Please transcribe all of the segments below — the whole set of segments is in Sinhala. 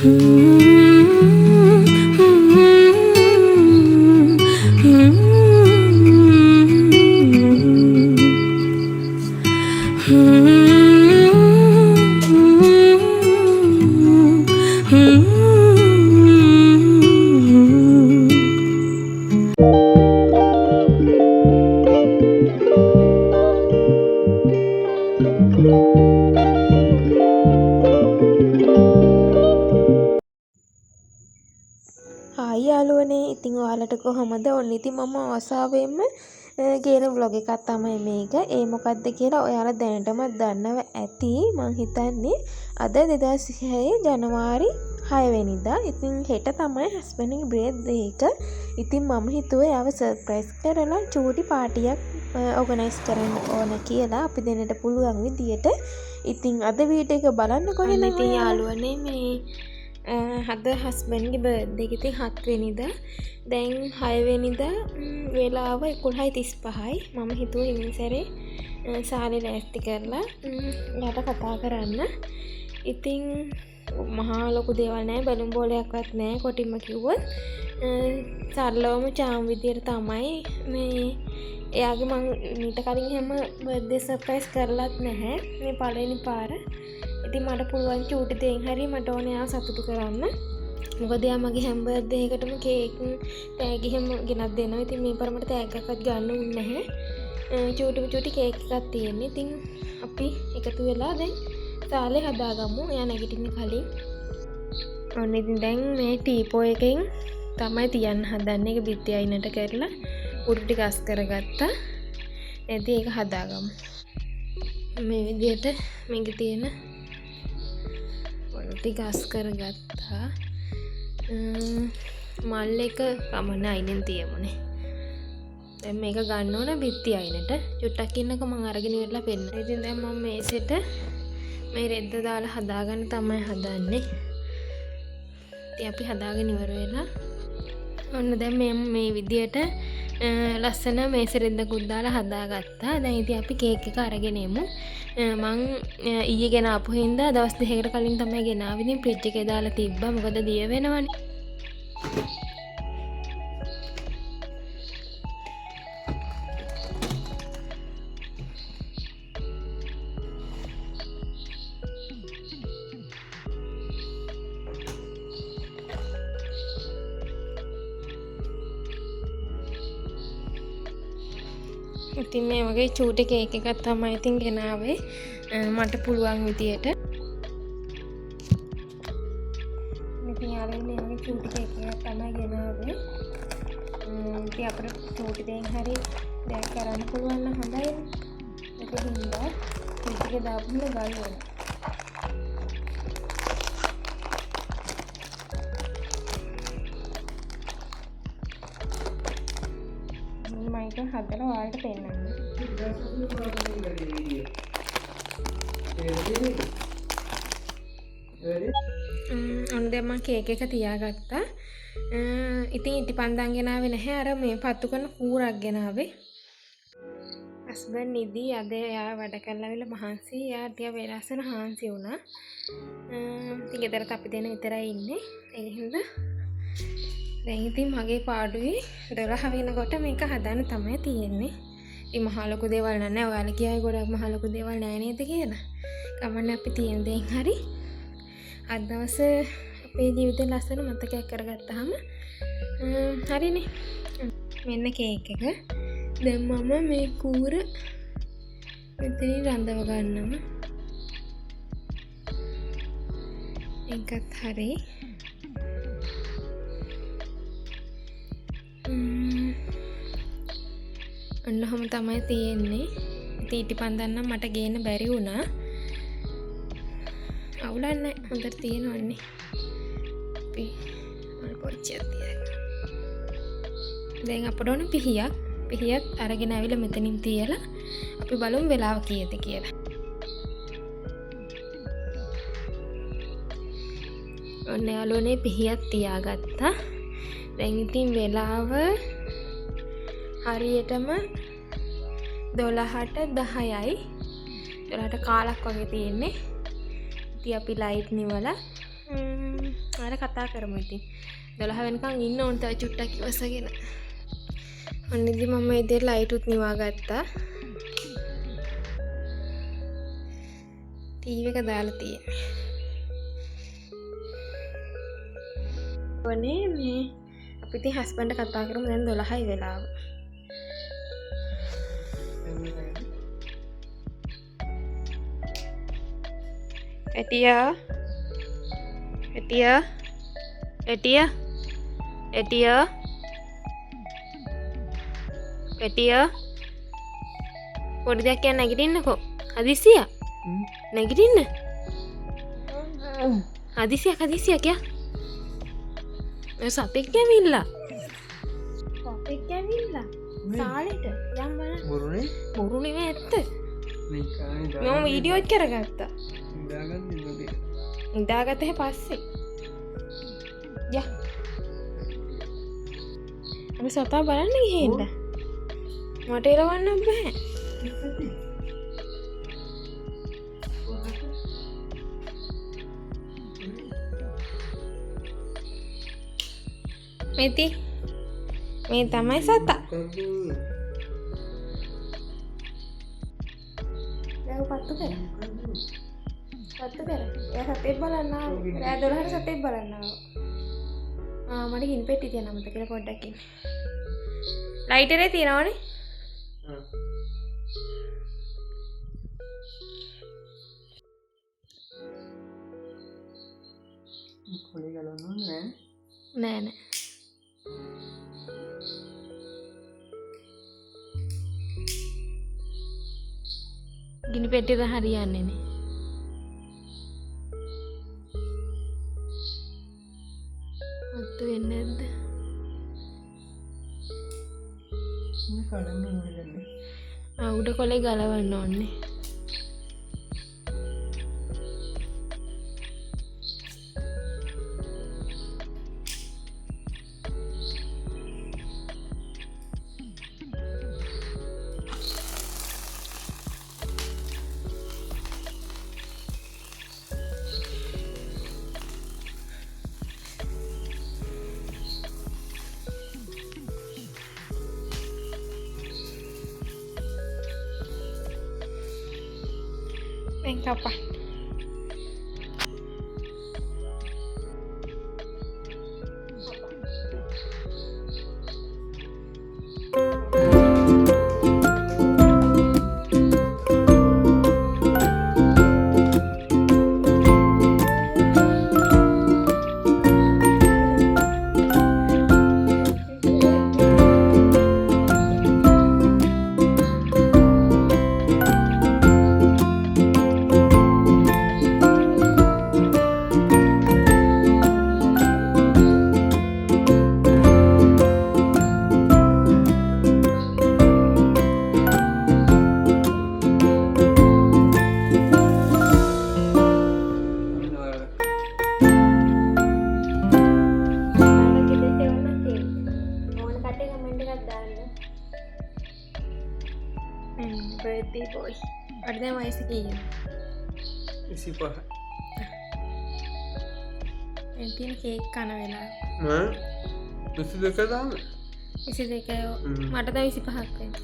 හායි යාළුවනේ, ඉතින් ඔයාලට කොහොමද? ඔන්න ඉතින් මම ආසාවෙන්ම ගේන vlog එකක් තමයි මේක. ඒ මොකක්ද කියලා ඔයාලා දැනටමත් දන්නව ඇති. මං හිතන්නේ අද 2026 ජනවාරි 6 වෙනිදා. ඉතින් හෙට තමයි හස්බන්ඩ්ගේ බර්ත්ඩේ එක. ඉතින් මම හිතුවේ එයාව සර්ප්‍රයිස් කරලා චූටි පාටියක් ඕගනයිස් කරන්න ඕන කියලා අපි දෙන්නට පුළුවන් විදියට. ඉතින් අද වීඩියෝ එක බලන්න කොහෙන්ද ඉතින් යාළුවනේ මේ අද හස්බන්ඩ්ගේ බර්ත්ඩේ එක ඉතින් 7 වෙනිදා. දැන් 6 වෙනිදා වෙලාව 11:35යි. මම හිතුවා ඉන්න සැරේ සාලේ ලෑස්ති කරලා යාට කතා කරන්න. ඉතින් මහා ලොකු දේවල් නැහැ, බැලුම් බෝලයක්වත් නැහැ. කොටින්ම කිව්වොත් සරලවම චාම් විදියට තමයි මේ එයාගේ මං මීට කලින් හැම බර්ත්ඩේ සර්ප්‍රයිස් කරලත් නැහැ. මේ පළවෙනි පාර. ඉතින් මට පුළුවන් චූටි දෙයින් හරි මට ඕනේ එයාව සතුටු කරන්න. මොකද එයා මගේ හැම බර්ත්ඩේ එකටම කේක් තෑගි හැම ගෙනත් දෙනවා. ඉතින් මේ පාර මට තෑග්ගක්වත් ගන්න උන්නේ නැහැ. චූටි කේක් එකක් තියෙන්නේ. ඉතින් අපි එකතු වෙලා දැන් සාලේ හදාගමු. එයා නැගිටින්න කලින්. ඔන්න ඉතින් දැන් මේ ටීපෝ එකෙන් තමයි තියන්න හදන්නේ. ඒක බිත්ති අයිනට කරලා උඩු ටික අස් කරගත්තා. ඉතින් ඒක හදාගමු. මේ විදිහට මේකේ තියෙන ටික අස් කරගත්තා. මල් එක කමන අයිනෙන් තියමුනේ. දැන් මේක ගන්න ඕන බිත්ති අයිනට. චුට්ටක් ඉන්නක මම අරගෙන ඉවරලා පෙන්නන. ඉතින් දැන් මම මේසෙට මේ රෙද්ද දාලා හදාගන්න තමයි හදන්නේ. ඉතින් අපි හදාගෙන ඉවර වෙලා ඔන්න දැන් මේ විදියට ලස්සන මේස රෙද්දකුත් දාලා හදාගත්තා. දැන් ඉතින් අපි කේක් එක අරගෙන එමු. මං ඊයේ ගෙන ආපු හින්දා දවස් 2කට කලින් තමයි ගෙනාවේ. ඉතින් ෆ්‍රිජ් එකේ දාලා තිබ්බා. මොකද දිය වෙනවනේ. ඉතින් මේ වගේ චූටි කේක් එකක් තමයි ඉතින් ගෙනාවේ මට පුළුවන් විදියට. ඉතින් යාළුවනේ මේ වගේ චූටි කේක් එකක් තමයි ගෙනාවේ. ඉතින් අපිට චූටි දෙයින් හරි දෙයක් කරන්න පුළුවන් නම් හොඳයි. ඒක හින්දා ටික දාපුම ගන්නවා. මයික හදලා ඔයාලට පෙන්නන්න. ඔන්න දැන් මම කේක් එක තියාගත්තා. ඉතින් ඉටිපන්දන් ගෙනාවේ නැහැ. අර මේ පත්තු කරන කූරක් ගෙනාවේ. හස්බන්ඩ් නිදි අද එයා වැඩ කරලා ආවිල මහන්සි. එයා ටික වෙලාසන හාන්සි වුණා. ඉතින් ගෙදරට අපි දෙන විතරයි ඉන්නේ. ඒ හින්දා දැන් ඉතින් මගේ පාඩුවේ 12 වෙනකොට මේක හදන්න තමයි තියෙන්නේ. ඉතින් මහ ලොකු දේවල් නෑ. ඔයාලා කියයි ගොඩක් මහ ලොකු දේවල් නෑ නේද කියලා. කමන්නේ අපි තියෙන දෙයින් හරි අද දවසේ අපේ ජීවිතේ ලස්සන මතකයක් කරගත්තාම හරිනේ. මෙන්න කේක් එක. දැන් මම මේ කූර මෙතනින් රඳව ගන්නවා. ඒකත් හරි. ඔන්නහම තමයි තියෙන්නේ. ඉතින් ඉටිපන්දන් නම් මට ගේන්න බැරි වුණා. අවුලන්නේ හොඳට තියෙනවන්නේ. අපි මල් පොච්චියක් තියලා. දැන් අපට ඕන පිහියක් අරගෙන ආවිල මෙතනින් තියලා අපි බලමු වෙලාව කීයද කියලා. ඔන්න යාළුවනේ පිහියක් තියාගත්තා. දැන් ඉතින් වෙලාව හරියටම 12ට 10යි. 12ට කාලක් වගේ තියෙන්නේ. ඉතින් අපි ලයිට් නිවලා ගැන කතා කරමු ඉතින්. 12 වෙනකන් ඉන්න ඕන තව චුට්ටක් ඉවසගෙන. ඔන්න ඉතින් මම මේ විදිහට ලයිට් උත් නිවා ගත්තා. ටීවී එක දාලා තියෙන්නේ. ඔනේ මේ අපි ඉතින් හස්බන්ඩ් කතා කරමු දැන් 12යි වෙලාව. එටියා එටියා එටියා එටියා එටියා පොඩි දෙයක් කියන්න නැගිටින්නකෝ. හදිසියා නැගිටින්න. හදිසියක් යා. සතෙක් ඇවිල්ලා. සාලෙට යම් බලන්න. බොරුනේ ඇත්ත. මම වීඩියෝ එක කරගත්තා. ඉඳාගත්තේ පස්සේ. යා. අපි සතා බලන්න ගිහින්ද? මට එරවන්න බෑ. මෙති මේ තමයි සතා. දැන් පත්තු කර. එයා සතෙක් බලන්න ආවා. රෑ 12ට සතෙක් බලන්න ආවා. මට ගිනි පෙට්ටිය තියන්න අමතක කියලා පොඩ්ඩක් ඉන්න. ලයිටරේ තියනවනේ. කොලේ ගලවන්න නෑ. ගිනි පෙට්ටියට හරියන්නේ නේ. අත්තු වෙන්නේ නැද්ද? මේ කඩන්න ඕනේ දැන්. උඩ කොලේ ගලවන්න ඕනේ. Apa? Birthday boy. Ada yang masih kaya. Isi apa? Nanti cake kana vela. Nah, isi dekat dah. Isi dekat. Mata tahu isi pahak kan.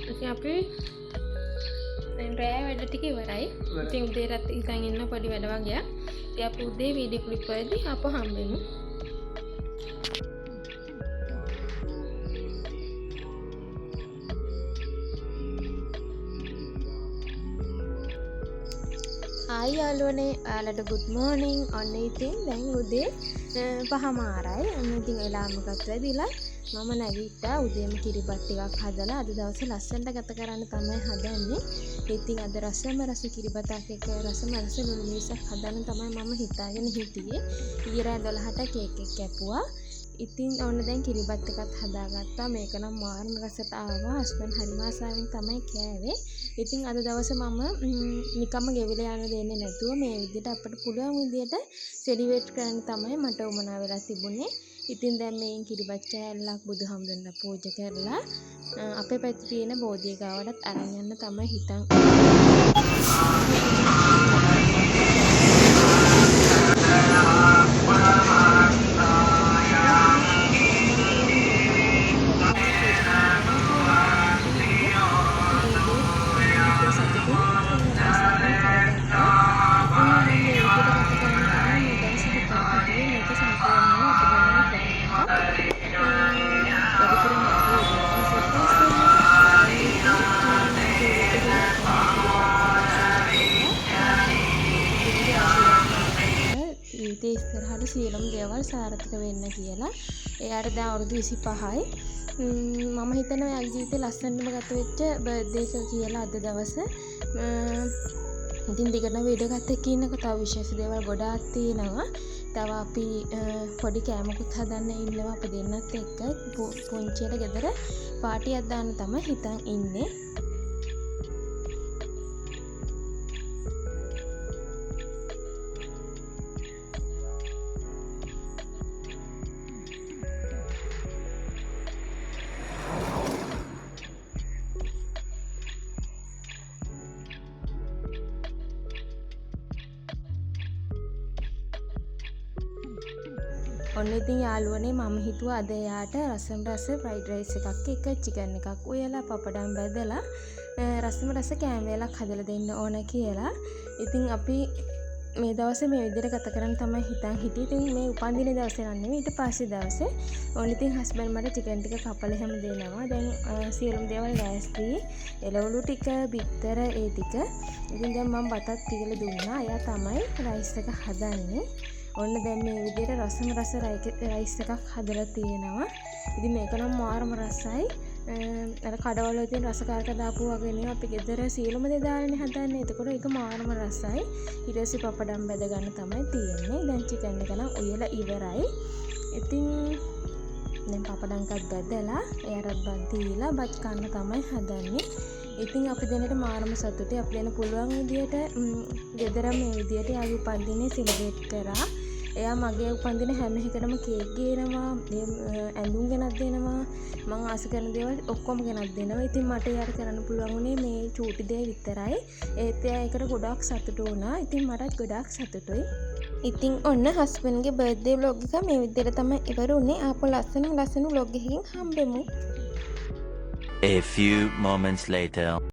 Tapi apa? Nanti raya ada tiga warai. Nanti udah rat isangin na padi wada wagya. Tiap udah video klip padi apa hambenu? Hai යාළුවනේ ඔයාලට good morning. ඔන්න ඉතින් දැන් උදේ 5:00යි. ඔන්න ඉතින් එලාම එකත් වැදිලා මම නැගිට්ටා. උදේම කිරිබත් ටිකක් හදලා අද දවසේ ලස්සනට ගත කරන්න තමයි හදන්නේ. ඉතින් අද රසම රස කිරිබතක් එක්ක රසම රස ලුණු මිරිසක් හදන්න තමයි මම හිතාගෙන හිටියේ. ඊයේ රෑ 12ට කේක් එක කැපුවා. ඉතින් ඔන්න දැන් කිරිබත් එකත් හදාගත්තා. මේක නම් මාර්ම රසට ආවා. හස්බන්ඩ් හරිම ආසාවෙන් තමයි කෑවේ. ඉතින් අද දවසේ මම නිකම්ම ගෙවිලා යන්න දෙන්නේ නැතුව මේ විදිහට අපිට පුළුවන් විදිහට සෙලිබ්‍රේට් කරන්න තමයි මට උමනා වෙලා තිබුණේ. ඉතින් දැන් මේන් කිරිබත් කෑල්ලක් බුදුහාමුදුරන්ට පූජා කරලා අපේ පැත්තේ තියෙන බෝධිය ගාවටත් අරන් යන්න තමයි හිතන්. ජීවිතේ ඉස්සරහට සියලුම දේවල් සාර්ථක වෙන්න කියලා. එයාට දැන් අවුරුදු 25යි. මම හිතනවා එයාගේ ජීවිතේ ලස්සනම ගත වෙච්ච බර්ත්ඩේ එක කියලා අද දවසේ. ඉතින් දිගටම වීඩියෝ එකත් එක්ක ඉන්නකො තව විශේෂ දේවල් ගොඩාක් තියෙනවා. තව අපි පොඩි කෑමකුත් හදන්න ඉන්නවා අප දෙන්නත් එක්ක. පුංචියට ගෙදර පාටියක් දාන්න තමයි හිතන් ඉන්නේ. ඔන්න ඉතින් යාළුවනේ මම හිතුවා අද එයාට රසම රස ෆ්‍රයිඩ් රයිස් එකක් එක චිකන් එකක් උයලා පපඩම් බැදලා රසම රස කෑම වේලක් හදලා දෙන්න ඕන කියලා. ඉතින් අපි මේ දවසේ මේ විදිහට ගත කරන් තමයි හිතන් හිටියේ. ඉතින් මේ උපන්දින දවසේ නම් නෙවෙයි ඊට පස්සේ දවසේ ඕන ඉතින් හස්බන්ඩ් මට චිකන් ටික කපලා හැම දෙනවා. දැන් සියලුම දේවල් ලෑස්ති. එළවලු ටික, බිත්තර ඒ ටික. ඉතින් දැන් මම බතත් තියලා දුන්නා. එයා තමයි රයිස් එක හදන්නේ. ඔන්න දැන් මේ විදිහට රසම රස රයිස් එකක් හදලා තියෙනවා. ඉතින් මේක නම් මාරම රසයි. අර කඩවල තියෙන රසකාරක දාපු වගේ නේ අපි ගෙදර සීලම දේ දාලානේ හදන්නේ. එතකොට ඒක මාරම රසයි. ඊට පස්සේ පපඩම් බැද ගන්න තමයි තියෙන්නේ. දැන් චිකන් එක නම් උයලා ඉවරයි. ඉතින් දැන් පපඩම් එකත් බැදලා එයාට බත් දීලා බත් කන්න තමයි හදන්නේ. ඉතින් අපි දෙන්නට මාරම සතුටුයි. අපි දෙන්න පුළුවන් විදියට ගෙදර මේ විදියට යාගේ උපන්දිනේ සෙලිබ්‍රේට් කරා. එයා මගේ උපන්දින හැම එකටම කේක් ගේනවා, ඇඳුම් ගෙනත් දෙනවා, මම ආස කරන දේවල් ඔක්කොම ගෙනත් දෙනවා. ඉතින් මට එයාට කරන්න පුළුවන් උනේ මේ චූටි දේ විතරයි. ඒත් එයා ඒකට ගොඩාක් සතුටු වුණා. ඉතින් මටත් ගොඩාක් සතුටුයි. ඉතින් ඔන්න හස්බන්ඩ්ගේ බර්ත්ඩේ vlog එක මේ විදිහට තමයි ඉවර වුණේ. ආපහු ලස්සන vlog එකකින් හම්බෙමු. A few moments later.